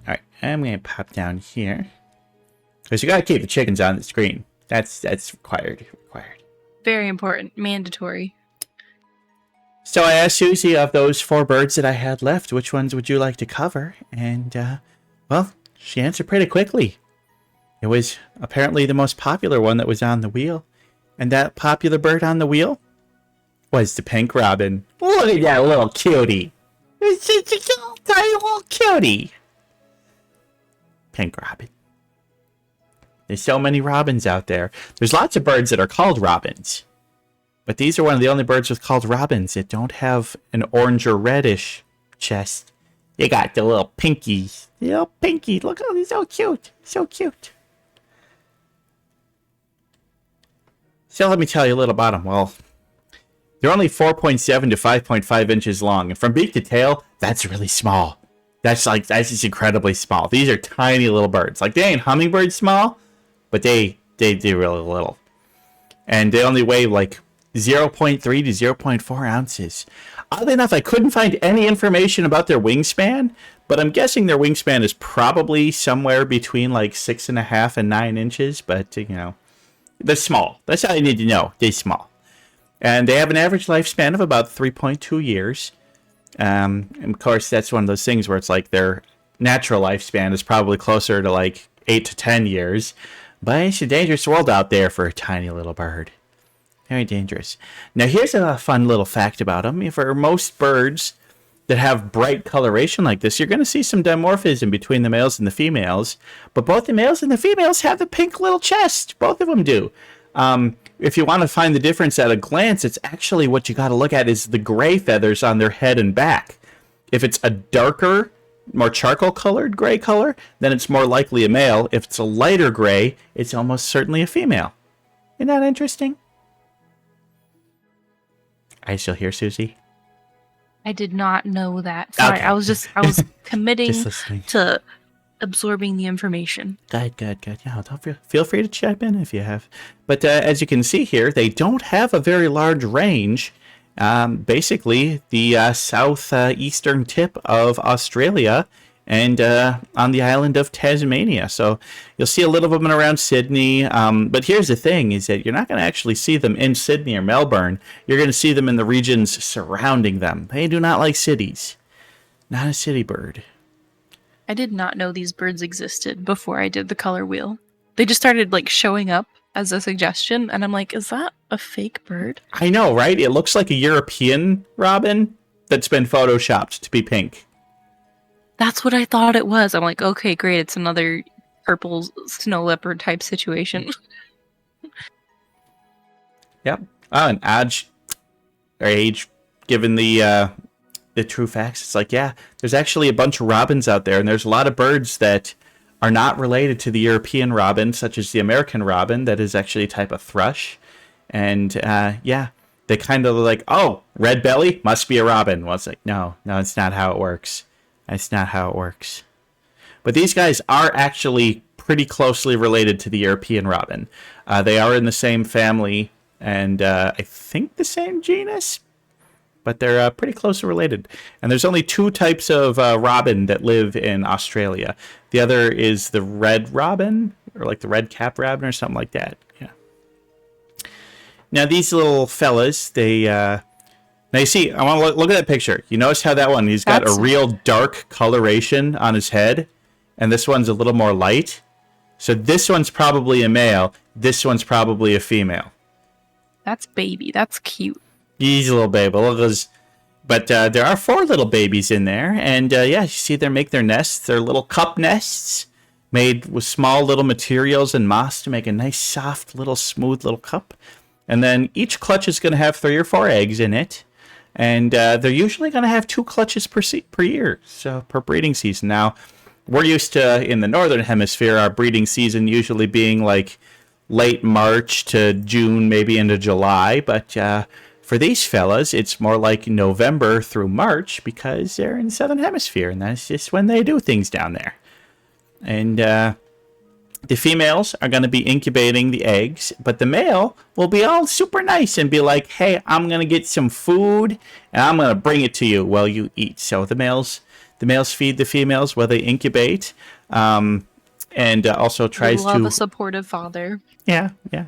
Alright, I'm going to pop down here. Because you got to keep the chickens on the screen. That's required. Very important. Mandatory. So I asked Susie, of those 4 birds that I had left, which ones would you like to cover? And, well, she answered pretty quickly. It was apparently the most popular one that was on the wheel. And that popular bird on the wheel was the pink robin. Look at that little cutie. It's just a little tiny little cutie. Pink robin. There's so many robins out there. There's lots of birds that are called robins. But these are one of the only birds with called robins that don't have an orange or reddish chest. You got the little pinkies. The little pinky. Look, oh, they're so cute. So cute. So let me tell you a little about them. Well, they're only 4.7 to 5.5 inches long. And from beak to tail, that's really small. That's just incredibly small. These are tiny little birds. Like, they ain't hummingbird small, but they really little. And they only weigh like 0.3 to 0.4 ounces. Oddly enough, I couldn't find any information about their wingspan, but I'm guessing their wingspan is probably somewhere between like 6.5 and 9 inches, but you know, they're small. That's all you need to know. They're small. And they have an average lifespan of about 3.2 years. And of course, that's one of those things where it's like their natural lifespan is probably closer to like 8 to 10 years. But it's a dangerous world out there for a tiny little bird. Very dangerous. Now, here's a fun little fact about them. For most birds that have bright coloration like this, you're going to see some dimorphism between the males and the females. But both the males and the females have the pink little chest. Both of them do. If you want to find the difference at a glance, it's actually what you got to look at is the gray feathers on their head and back. If it's a darker, more charcoal-colored gray color, then it's more likely a male. If it's a lighter gray, it's almost certainly a female. Isn't that interesting? Are you still here, Susie? I did not know that. Sorry, okay. I was committing to absorbing the information. Good. Yeah, feel free to chime in if you have. But as you can see here, they don't have a very large range. Basically, the southeastern tip of Australia and on the island of Tasmania. So you'll see a little of them around Sydney. But here's the thing, is that you're not going to actually see them in Sydney or Melbourne. You're going to see them in the regions surrounding them. They do not like cities. Not a city bird. I did not know these birds existed before I did the color wheel. They just started like showing up as a suggestion, and I'm like, is that a fake bird? I know, right? It looks like a European robin that's been photoshopped to be pink. That's what I thought it was. I'm like, okay, great. It's another purple snow leopard type situation. Yep. Oh, and age, given the true facts, it's like, yeah, there's actually a bunch of robins out there, and there's a lot of birds that are not related to the European robin, such as the American robin, that is actually a type of thrush. And, yeah, they kind of like, oh, red belly, must be a robin. Well, it's like, no, it's not how it works. That's not how it works. But these guys are actually pretty closely related to the European robin. They are in the same family and I think the same genus, but they're pretty closely related. And there's only 2 types of robin that live in Australia. The other is the red robin, or like the red cap robin or something like that. Yeah. Now these little fellas, they... Now you see, I want to look at that picture. You notice how that one, he's got a real dark coloration on his head, and this one's a little more light. So this one's probably a male, this one's probably a female. That's baby, that's cute. He's a little baby. Look at those. But there are 4 little babies in there, and yeah, you see them make their nests. They're little cup nests made with small little materials and moss to make a nice, soft, little, smooth little cup. And then each clutch is going to have 3 or 4 eggs in it. And they're usually going to have 2 clutches per year, so per breeding season. Now, we're used to, in the northern hemisphere, our breeding season usually being like late March to June, maybe into July. But for these fellas, it's more like November through March because they're in the southern hemisphere, and that's just when they do things down there. And The females are going to be incubating the eggs, but the male will be all super nice and be like, hey, I'm going to get some food and I'm going to bring it to you while you eat. So the males feed the females while they incubate, and also tries Love to... a supportive father. Yeah, yeah.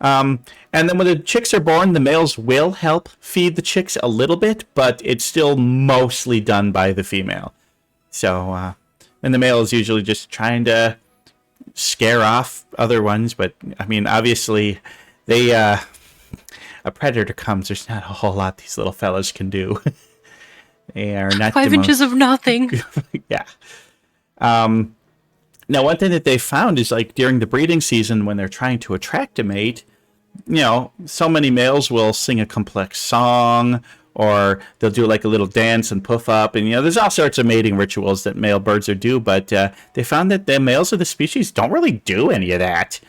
And then when the chicks are born, the males will help feed the chicks a little bit, but it's still mostly done by the female. So, and the male is usually just trying to scare off other ones, but I mean, obviously, they a predator comes. There's not a whole lot these little fellas can do. They are not 5 inches of nothing. Yeah. Now, one thing that they found is like during the breeding season when they're trying to attract a mate, you know, so many males will sing a complex song, or they'll do like a little dance and puff up, and you know, there's all sorts of mating rituals that male birds are do, but they found that the males of the species don't really do any of that.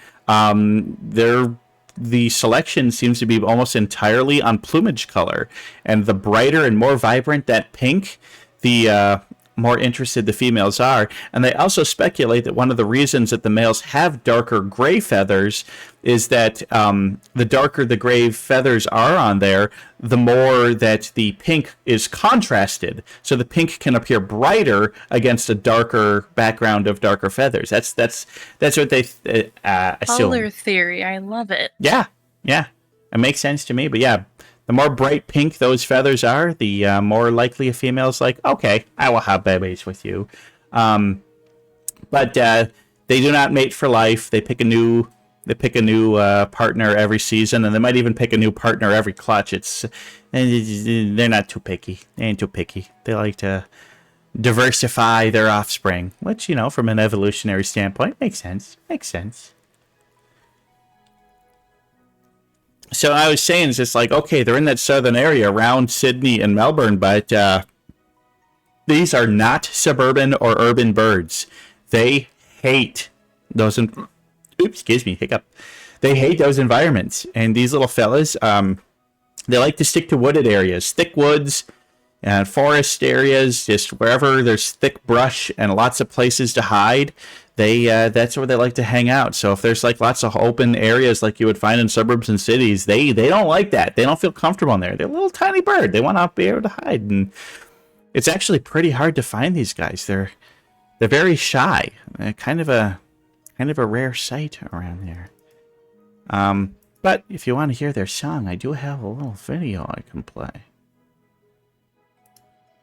The selection seems to be almost entirely on plumage color, and the brighter and more vibrant that pink, the more interested the females are. And they also speculate that one of the reasons that the males have darker gray feathers is that the darker the gray feathers are on there, the more that the pink is contrasted. So the pink can appear brighter against a darker background of darker feathers. That's what they assume. Color theory, I love it. Yeah, it makes sense to me. But yeah, the more bright pink those feathers are, the more likely a female's like, okay, I will have babies with you. But they do not mate for life. They pick a new partner every season, and they might even pick a new partner every clutch. They're not too picky. They ain't too picky. They like to diversify their offspring, which, you know, from an evolutionary standpoint, makes sense. So I was saying, it's just like, okay, they're in that southern area around Sydney and Melbourne, but these are not suburban or urban birds. They hate those... excuse me, hiccup. They hate those environments. And these little fellas, they like to stick to wooded areas, thick woods and forest areas, just wherever there's thick brush and lots of places to hide. That's where they like to hang out. So if there's like lots of open areas like you would find in suburbs and cities, they don't like that. They don't feel comfortable in there. They're a little tiny bird. They want to be able to hide. And it's actually pretty hard to find these guys. They're very shy. They're kind of a rare sight around there. But if you want to hear their song, I do have a little video I can play.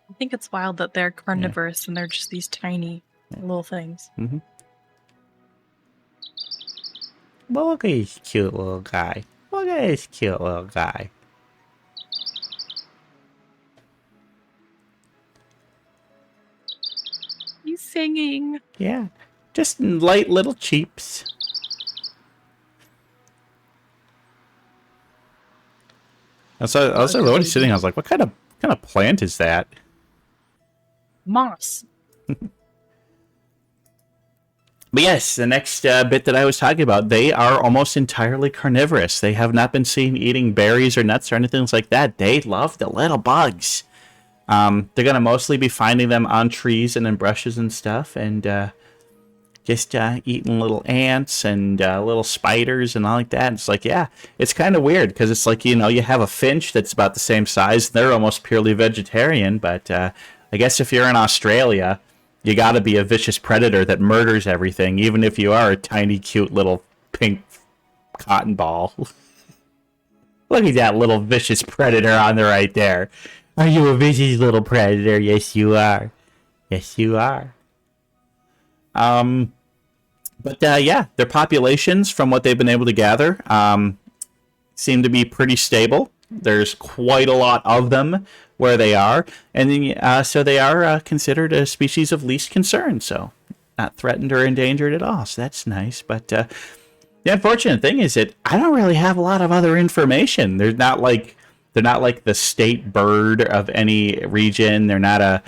I think it's wild that they're carnivorous and they're just these tiny little things. Mm-hmm. Well, look at this cute little guy. He's singing. Yeah. Just light little cheeps. I was already sitting. I was like, "What kind of plant is that?" Moss. But yes, the next bit that I was talking about, they are almost entirely carnivorous. They have not been seen eating berries or nuts or anything like that. They love the little bugs. They're gonna mostly be finding them on trees and in brushes and stuff, and just eating little ants and little spiders and all like that. It's like, yeah, it's kind of weird because it's like, you know, you have a finch that's about the same size. They're almost purely vegetarian, but I guess if you're in Australia, you got to be a vicious predator that murders everything, even if you are a tiny, cute little pink cotton ball. Look at that little vicious predator on the right there. Are you a vicious little predator? Yes, you are. Yes, you are. But yeah, their populations, from what they've been able to gather, seem to be pretty stable. There's quite a lot of them where they are, and so they are considered a species of least concern, so not threatened or endangered at all, so that's nice. But the unfortunate thing is that I don't really have a lot of other information. They're not like the state bird of any region. They're not a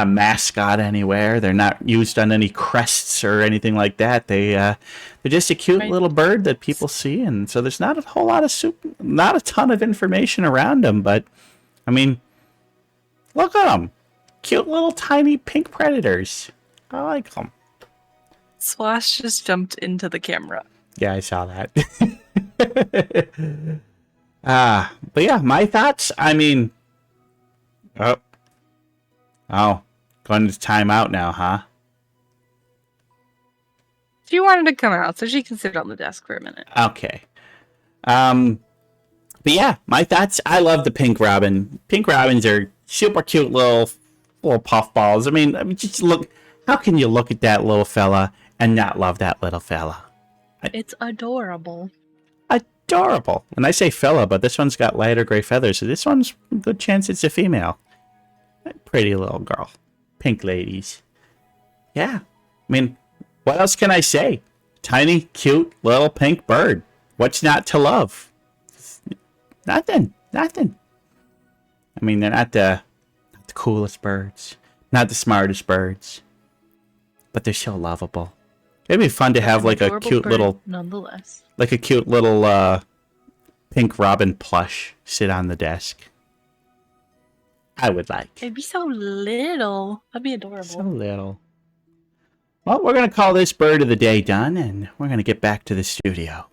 mascot anywhere. They're not used on any crests or anything like that. They're just a cute little bird that people see, and so there's not a whole lot of not a ton of information around them. But I mean, look at them, cute little tiny pink predators. I like them. Swash just jumped into the camera. Yeah, I saw that. But yeah, my thoughts. I mean, oh, going to time out now, huh? She wanted to come out so she can sit on the desk for a minute. Okay. But yeah, my thoughts. I love the pink robin. Pink robins are super cute little puffballs. I mean, just look. How can you look at that little fella and not love that little fella? It's adorable. Adorable. And I say fella, but this one's got lighter gray feathers, so this one's a good chance it's a female. Pretty little girl. Pink ladies. Yeah. I mean, what else can I say? Tiny, cute, little pink bird. What's not to love? Nothing. I mean, they're not the coolest birds. Not the smartest birds. But they're so lovable. It'd be fun to have like a cute little... Nonetheless. Like a cute little pink robin plush sit on the desk. I would like. It'd be so little. That'd be adorable. So little. Well, we're going to call this bird of the day done, and we're going to get back to the studio.